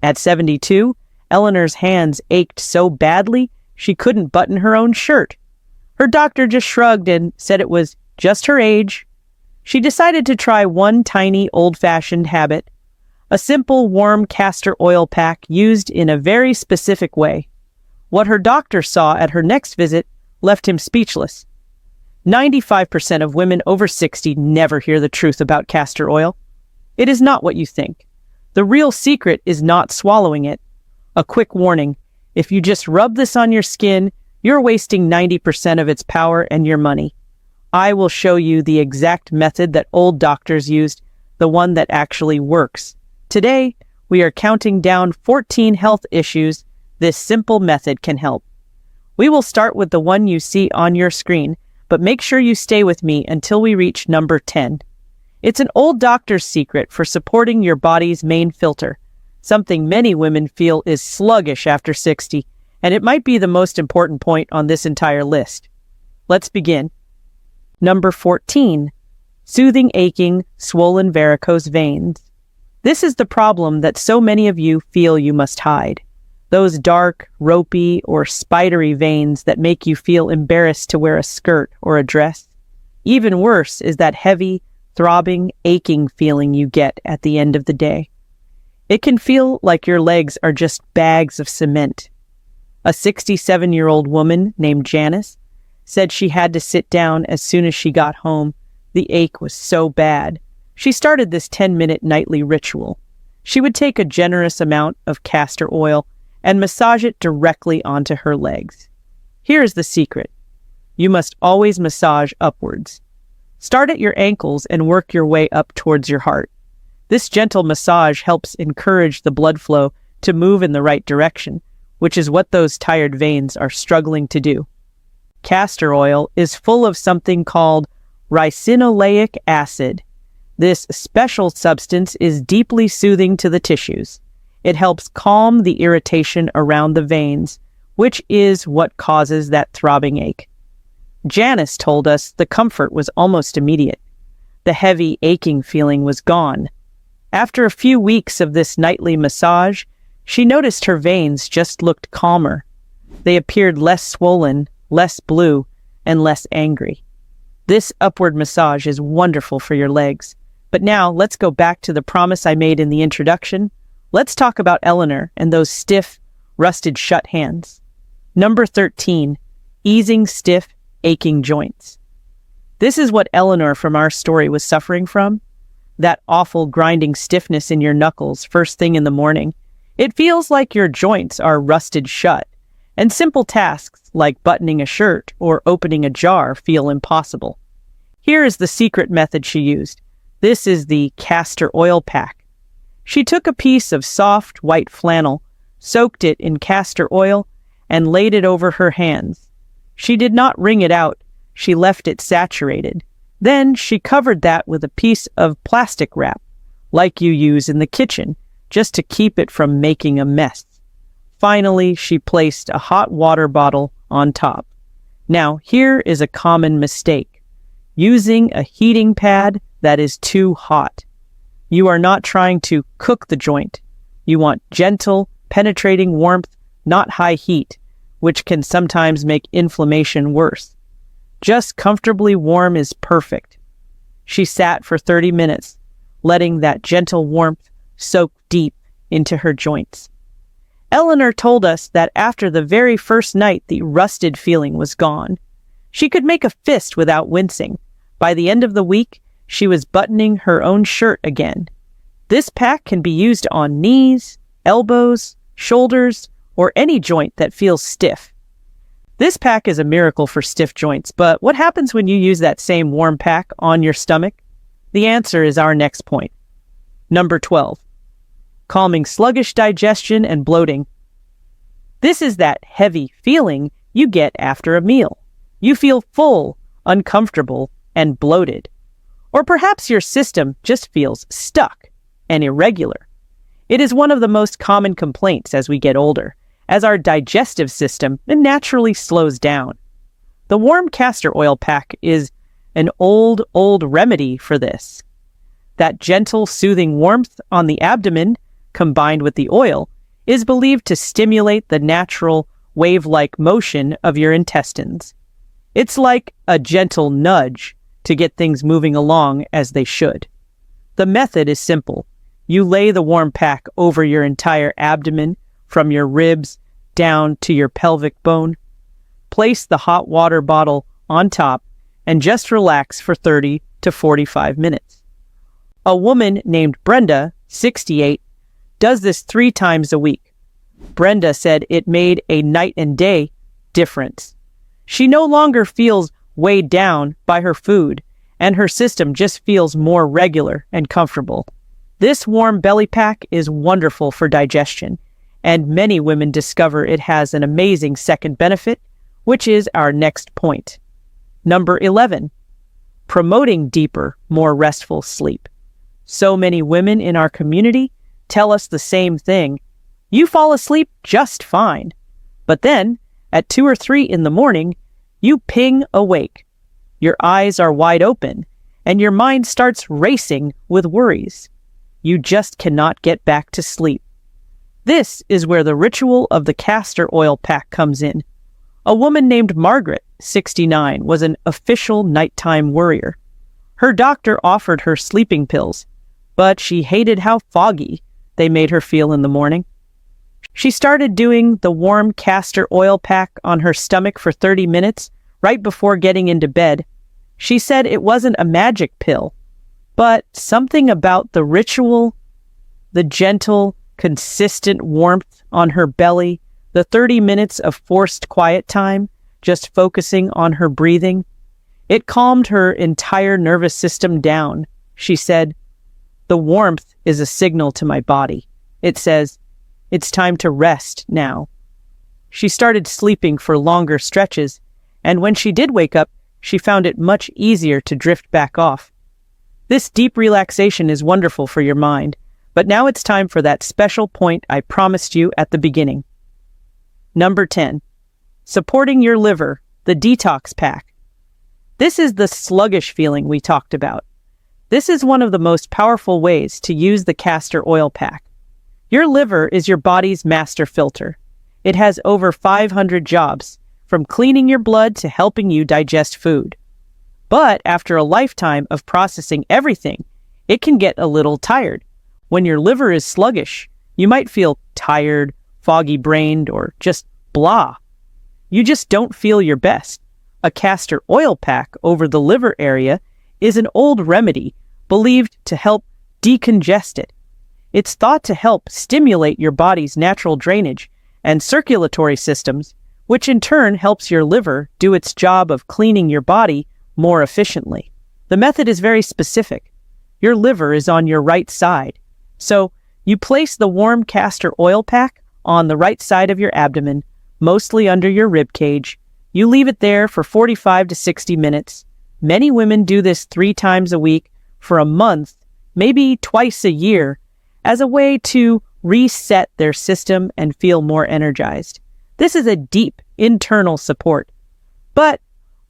At 72, Eleanor's hands ached so badly she couldn't button her own shirt. Her doctor just shrugged and said it was just her age. She decided to try one tiny old-fashioned habit, a simple warm castor oil pack used in a very specific way. What her doctor saw at her next visit left him speechless. 95% of women over 60 never hear the truth about castor oil. It is not what you think. The real secret is not swallowing it. A quick warning, if you just rub this on your skin, you're wasting 90% of its power and your money. I will show you the exact method that old doctors used, the one that actually works. Today, we are counting down 14 health issues this simple method can help. We will start with the one you see on your screen, but make sure you stay with me until we reach number 10. It's an old doctor's secret for supporting your body's main filter, something many women feel is sluggish after 60, and it might be the most important point on this entire list. Let's begin. Number 14. Soothing aching, swollen varicose veins. This is the problem that so many of you feel you must hide. Those dark, ropey, or spidery veins that make you feel embarrassed to wear a skirt or a dress. Even worse is that heavy, throbbing, aching feeling you get at the end of the day. It can feel like your legs are just bags of cement. A 67-year-old woman named Janice said she had to sit down as soon as she got home. The ache was so bad. She started this 10-minute nightly ritual. She would take a generous amount of castor oil and massage it directly onto her legs. Here is the secret. You must always massage upwards. Start at your ankles and work your way up towards your heart. This gentle massage helps encourage the blood flow to move in the right direction, which is what those tired veins are struggling to do. Castor oil is full of something called ricinoleic acid. This special substance is deeply soothing to the tissues. It helps calm the irritation around the veins, which is what causes that throbbing ache. Janice told us the comfort was almost immediate. The heavy, aching feeling was gone. After a few weeks of this nightly massage, she noticed her veins just looked calmer. They appeared less swollen, less blue, and less angry. This upward massage is wonderful for your legs. But now, let's go back to the promise I made in the introduction. Let's talk about Eleanor and those stiff, rusted shut hands. Number 13, easing stiff, aching joints. This is what Eleanor from our story was suffering from. That awful grinding stiffness in your knuckles first thing in the morning. It feels like your joints are rusted shut, and simple tasks like buttoning a shirt or opening a jar feel impossible. Here is the secret method she used. This is the castor oil pack. She took a piece of soft white flannel, soaked it in castor oil, and laid it over her hands. She did not wring it out. She left it saturated. Then she covered that with a piece of plastic wrap, like you use in the kitchen, just to keep it from making a mess. Finally, she placed a hot water bottle on top. Now, here is a common mistake. Using a heating pad that is too hot. You are not trying to cook the joint. You want gentle, penetrating warmth, not high heat, which can sometimes make inflammation worse. Just comfortably warm is perfect. She sat for 30 minutes, letting that gentle warmth soak deep into her joints. Eleanor told us that after the very first night, the rusted feeling was gone. She could make a fist without wincing. By the end of the week, she was buttoning her own shirt again. This pack can be used on knees, elbows, shoulders, or any joint that feels stiff. This pack is a miracle for stiff joints, but what happens when you use that same warm pack on your stomach? The answer is our next point. Number 12. Calming sluggish digestion and bloating. This is that heavy feeling you get after a meal. You feel full, uncomfortable, and bloated. Or perhaps your system just feels stuck and irregular. It is one of the most common complaints as we get older, as our digestive system naturally slows down. The warm castor oil pack is an old remedy for this. That gentle, soothing warmth on the abdomen, combined with the oil, is believed to stimulate the natural wave-like motion of your intestines. It's like a gentle nudge to get things moving along as they should. The method is simple. You lay the warm pack over your entire abdomen, from your ribs down to your pelvic bone. Place the hot water bottle on top and just relax for 30 to 45 minutes. A woman named Brenda, 68, does this 3 times a week. Brenda said it made a night and day difference. She no longer feels weighed down by her food, and her system just feels more regular and comfortable. This warm belly pack is wonderful for digestion, and many women discover it has an amazing second benefit, which is our next point. Number 11, promoting deeper, more restful sleep. So many women in our community tell us the same thing. You fall asleep just fine. But then, at 2 or 3 in the morning, you ping awake. Your eyes are wide open, and your mind starts racing with worries. You just cannot get back to sleep. This is where the ritual of the castor oil pack comes in. A woman named Margaret, 69, was an official nighttime worrier. Her doctor offered her sleeping pills, but she hated how foggy they made her feel in the morning. She started doing the warm castor oil pack on her stomach for 30 minutes right before getting into bed. She said it wasn't a magic pill, but something about the ritual, the gentle, consistent warmth on her belly, the 30 minutes of forced quiet time, just focusing on her breathing. It calmed her entire nervous system down. She said, "The warmth is a signal to my body. It says, it's time to rest now." She started sleeping for longer stretches, and when she did wake up, she found it much easier to drift back off. This deep relaxation is wonderful for your mind, but now it's time for that special point I promised you at the beginning. Number 10, supporting your liver, the detox pack. This is the sluggish feeling we talked about. This is one of the most powerful ways to use the castor oil pack. Your liver is your body's master filter. It has over 500 jobs, from cleaning your blood to helping you digest food. But after a lifetime of processing everything, it can get a little tired. When your liver is sluggish, you might feel tired, foggy-brained, or just blah. You just don't feel your best. A castor oil pack over the liver area is an old remedy believed to help decongest it. It's thought to help stimulate your body's natural drainage and circulatory systems, which in turn helps your liver do its job of cleaning your body more efficiently. The method is very specific. Your liver is on your right side, so you place the warm castor oil pack on the right side of your abdomen, mostly under your rib cage. You leave it there for 45 to 60 minutes. Many women do this 3 times a week for a month, maybe twice a year, as a way to reset their system and feel more energized. This is a deep internal support. But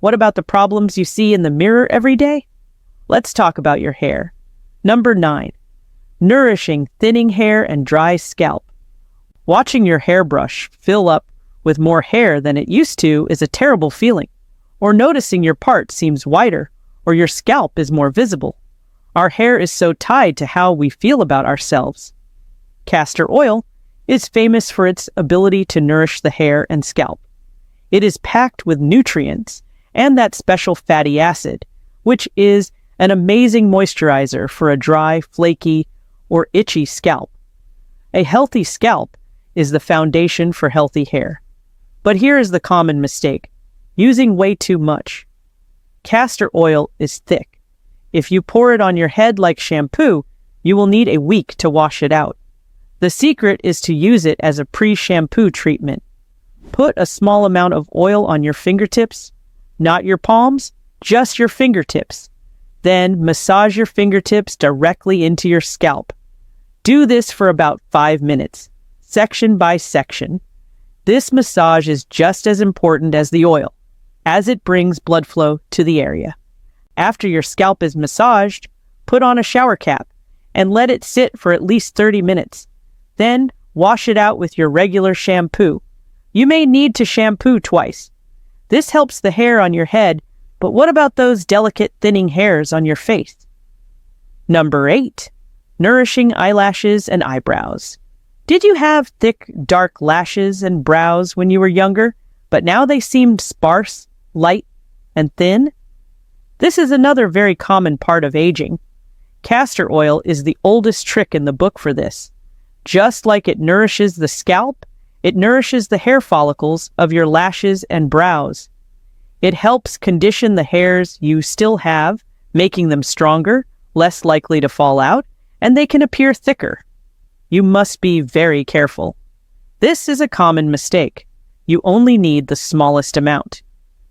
what about the problems you see in the mirror every day? Let's talk about your hair. Number 9, nourishing thinning hair and dry scalp. Watching your hairbrush fill up with more hair than it used to is a terrible feeling, or noticing your part seems wider, or your scalp is more visible. Our hair is so tied to how we feel about ourselves. Castor oil is famous for its ability to nourish the hair and scalp. It is packed with nutrients and that special fatty acid, which is an amazing moisturizer for a dry, flaky, or itchy scalp. A healthy scalp is the foundation for healthy hair. But here is the common mistake: using way too much. Castor oil is thick. If you pour it on your head like shampoo, you will need a week to wash it out. The secret is to use it as a pre-shampoo treatment. Put a small amount of oil on your fingertips, not your palms, just your fingertips. Then massage your fingertips directly into your scalp. Do this for about 5 minutes, section by section. This massage is just as important as the oil, as it brings blood flow to the area. After your scalp is massaged, put on a shower cap and let it sit for at least 30 minutes. Then, wash it out with your regular shampoo. You may need to shampoo twice. This helps the hair on your head, but what about those delicate thinning hairs on your face? Number 8. Nourishing eyelashes and eyebrows. Did you have thick, dark lashes and brows when you were younger, but now they seem sparse, light, and thin? This is another very common part of aging. Castor oil is the oldest trick in the book for this. Just like it nourishes the scalp, it nourishes the hair follicles of your lashes and brows. It helps condition the hairs you still have, making them stronger, less likely to fall out, and they can appear thicker. You must be very careful. This is a common mistake. You only need the smallest amount.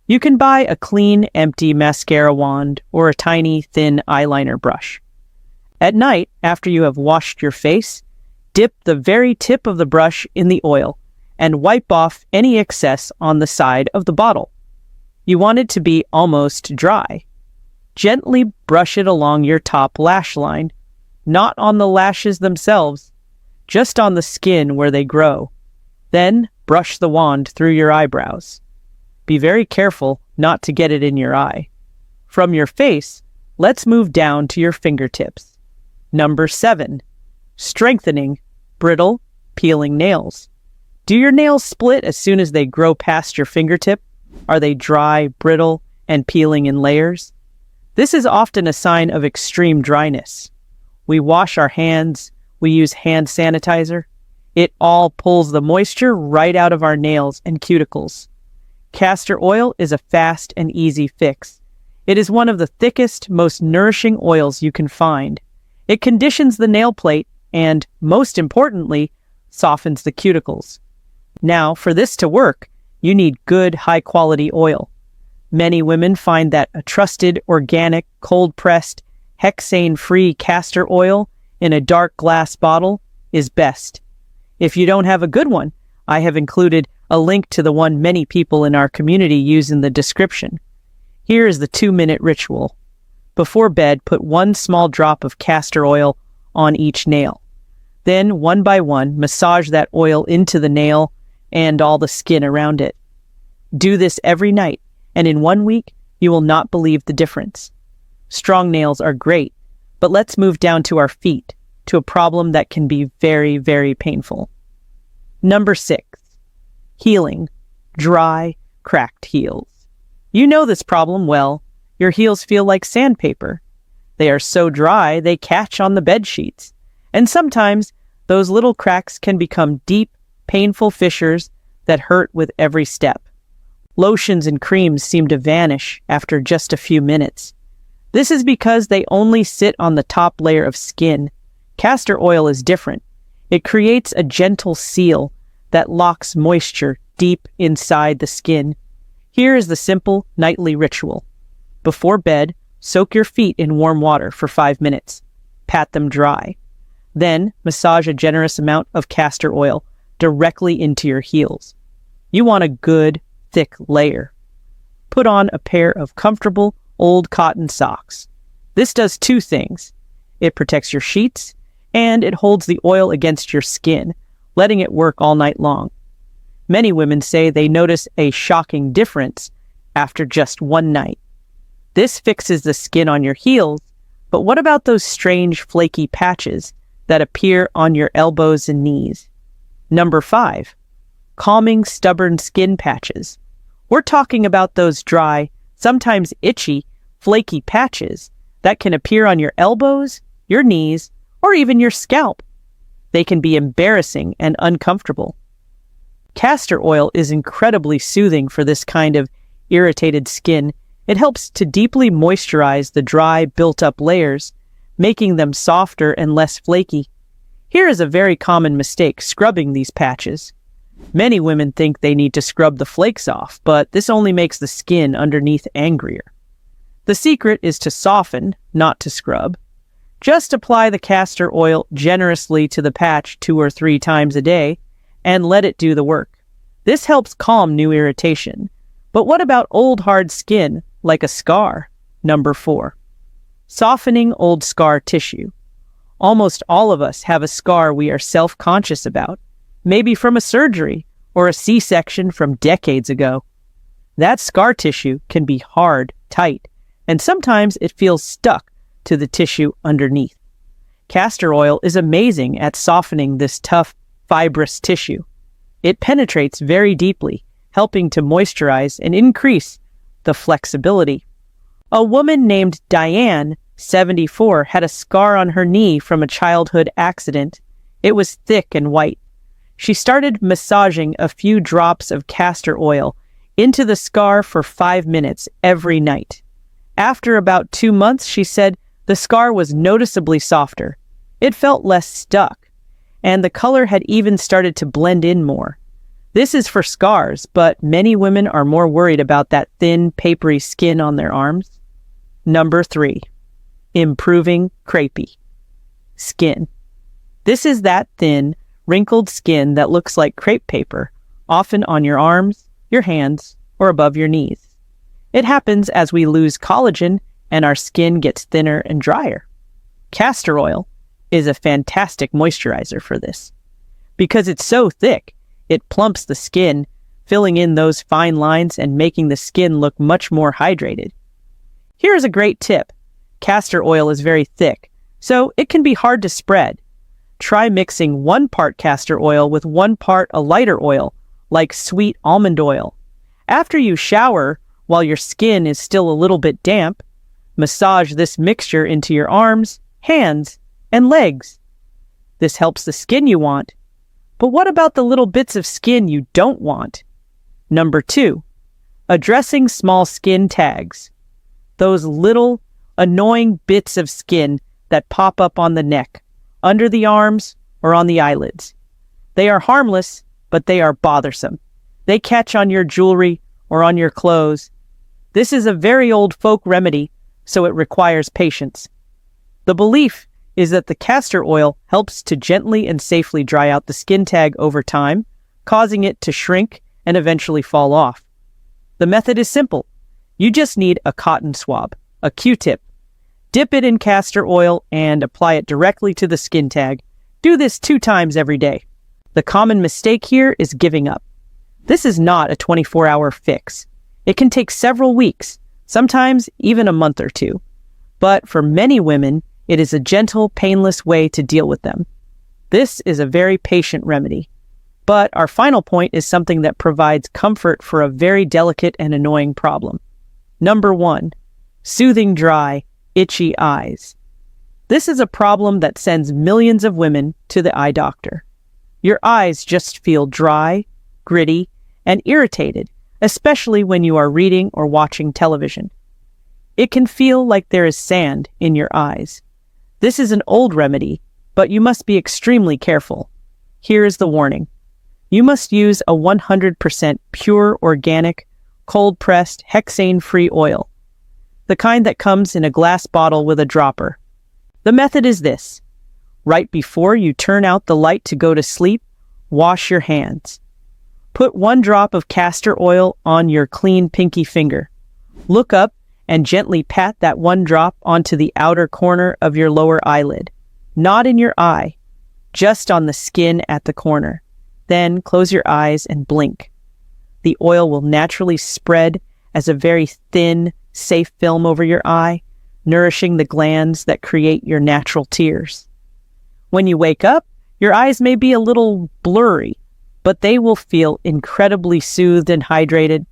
You can buy a clean, empty mascara wand or a tiny, thin eyeliner brush. At night, after you have washed your face, dip the very tip of the brush in the oil and wipe off any excess on the side of the bottle. You want it to be almost dry. Gently brush it along your top lash line, not on the lashes themselves, just on the skin where they grow. Then brush the wand through your eyebrows. Be very careful not to get it in your eye. From your face, let's move down to your fingertips. Number 7. Strengthening brittle, peeling nails. Do your nails split as soon as they grow past your fingertip? Are they dry, brittle, and peeling in layers? This is often a sign of extreme dryness. We wash our hands, we use hand sanitizer. It all pulls the moisture right out of our nails and cuticles. Castor oil is a fast and easy fix. It is one of the thickest, most nourishing oils you can find. It conditions the nail plate and, most importantly, softens the cuticles. Now, for this to work, you need good, high-quality oil. Many women find that a trusted, organic, cold-pressed, hexane-free castor oil in a dark glass bottle is best. If you don't have a good one, I have included a link to the one many people in our community use in the description. Here is the 2-minute ritual. Before bed, put 1 small drop of castor oil on each nail. Then, one by one, massage that oil into the nail and all the skin around it. Do this every night, and in 1 week, you will not believe the difference. Strong nails are great, but let's move down to our feet, to a problem that can be very, very painful. Number 6. Healing dry, cracked heels. You know this problem well. Your heels feel like sandpaper. They are so dry they catch on the bed sheets. And sometimes those little cracks can become deep, painful fissures that hurt with every step. Lotions and creams seem to vanish after just a few minutes. This is because they only sit on the top layer of skin. Castor oil is different. It creates a gentle seal that locks moisture deep inside the skin. Here is the simple nightly ritual. Before bed, soak your feet in warm water for 5 minutes. Pat them dry. Then, massage a generous amount of castor oil directly into your heels. You want a good, thick layer. Put on a pair of comfortable, old cotton socks. This does 2 things. It protects your sheets, and it holds the oil against your skin, letting it work all night long. Many women say they notice a shocking difference after just 1 night. This fixes the skin on your heels, but what about those strange flaky patches that appear on your elbows and knees? Number 5. Calming stubborn skin patches. We're talking about those dry, sometimes itchy, flaky patches that can appear on your elbows, your knees, or even your scalp. They can be embarrassing and uncomfortable. Castor oil is incredibly soothing for this kind of irritated skin. It helps to deeply moisturize the dry, built-up layers, making them softer and less flaky. Here is a very common mistake: scrubbing these patches. Many women think they need to scrub the flakes off, but this only makes the skin underneath angrier. The secret is to soften, not to scrub. Just apply the castor oil generously to the patch 2 or 3 times a day and let it do the work. This helps calm new irritation. But what about old hard skin, like a scar? Number 4. Softening old scar tissue. Almost all of us have a scar we are self-conscious about, maybe from a surgery or a C-section from decades ago. That scar tissue can be hard, tight, and sometimes it feels stuck to the tissue underneath. Castor oil is amazing at softening this tough, fibrous tissue. It penetrates very deeply, helping to moisturize and increase the flexibility. A woman named Diane, 74, had a scar on her knee from a childhood accident. It was thick and white. She started massaging a few drops of castor oil into the scar for 5 minutes every night. After about 2 months, she said the scar was noticeably softer. It felt less stuck, and the color had even started to blend in more. This is for scars, but many women are more worried about that thin, papery skin on their arms. Number 3, improving crepey skin. This is that thin, wrinkled skin that looks like crepe paper, often on your arms, your hands, or above your knees. It happens as we lose collagen and our skin gets thinner and drier. Castor oil is a fantastic moisturizer for this. Because it's so thick, it plumps the skin, filling in those fine lines and making the skin look much more hydrated. Here's a great tip. Castor oil is very thick, so it can be hard to spread. Try mixing 1 part castor oil with 1 part a lighter oil, like sweet almond oil. After you shower, while your skin is still a little bit damp, massage this mixture into your arms, hands, and legs. This helps the skin you want. But what about the little bits of skin you don't want? Number 2, addressing small skin tags. Those little, annoying bits of skin that pop up on the neck, under the arms, or on the eyelids. They are harmless, but they are bothersome. They catch on your jewelry or on your clothes. This is a very old folk remedy, so it requires patience. The belief is that the castor oil helps to gently and safely dry out the skin tag over time, causing it to shrink and eventually fall off. The method is simple. You just need a cotton swab, a Q-tip. Dip it in castor oil and apply it directly to the skin tag. Do this 2 times every day. The common mistake here is giving up. This is not a 24-hour fix. It can take several weeks, sometimes even a month or 2. But for many women, it is a gentle, painless way to deal with them. This is a very patient remedy. But our final point is something that provides comfort for a very delicate and annoying problem. Number 1, soothing dry, itchy eyes. This is a problem that sends millions of women to the eye doctor. Your eyes just feel dry, gritty, and irritated, especially when you are reading or watching television. It can feel like there is sand in your eyes. This is an old remedy, but you must be extremely careful. Here is the warning. You must use a 100% pure, organic, cold-pressed, hexane-free oil, the kind that comes in a glass bottle with a dropper. The method is this. Right before you turn out the light to go to sleep, wash your hands. Put 1 drop of castor oil on your clean pinky finger. Look up and gently pat that 1 drop onto the outer corner of your lower eyelid. Not in your eye, just on the skin at the corner. Then close your eyes and blink. The oil will naturally spread as a very thin, safe film over your eye, nourishing the glands that create your natural tears. When you wake up, your eyes may be a little blurry, but they will feel incredibly soothed and hydrated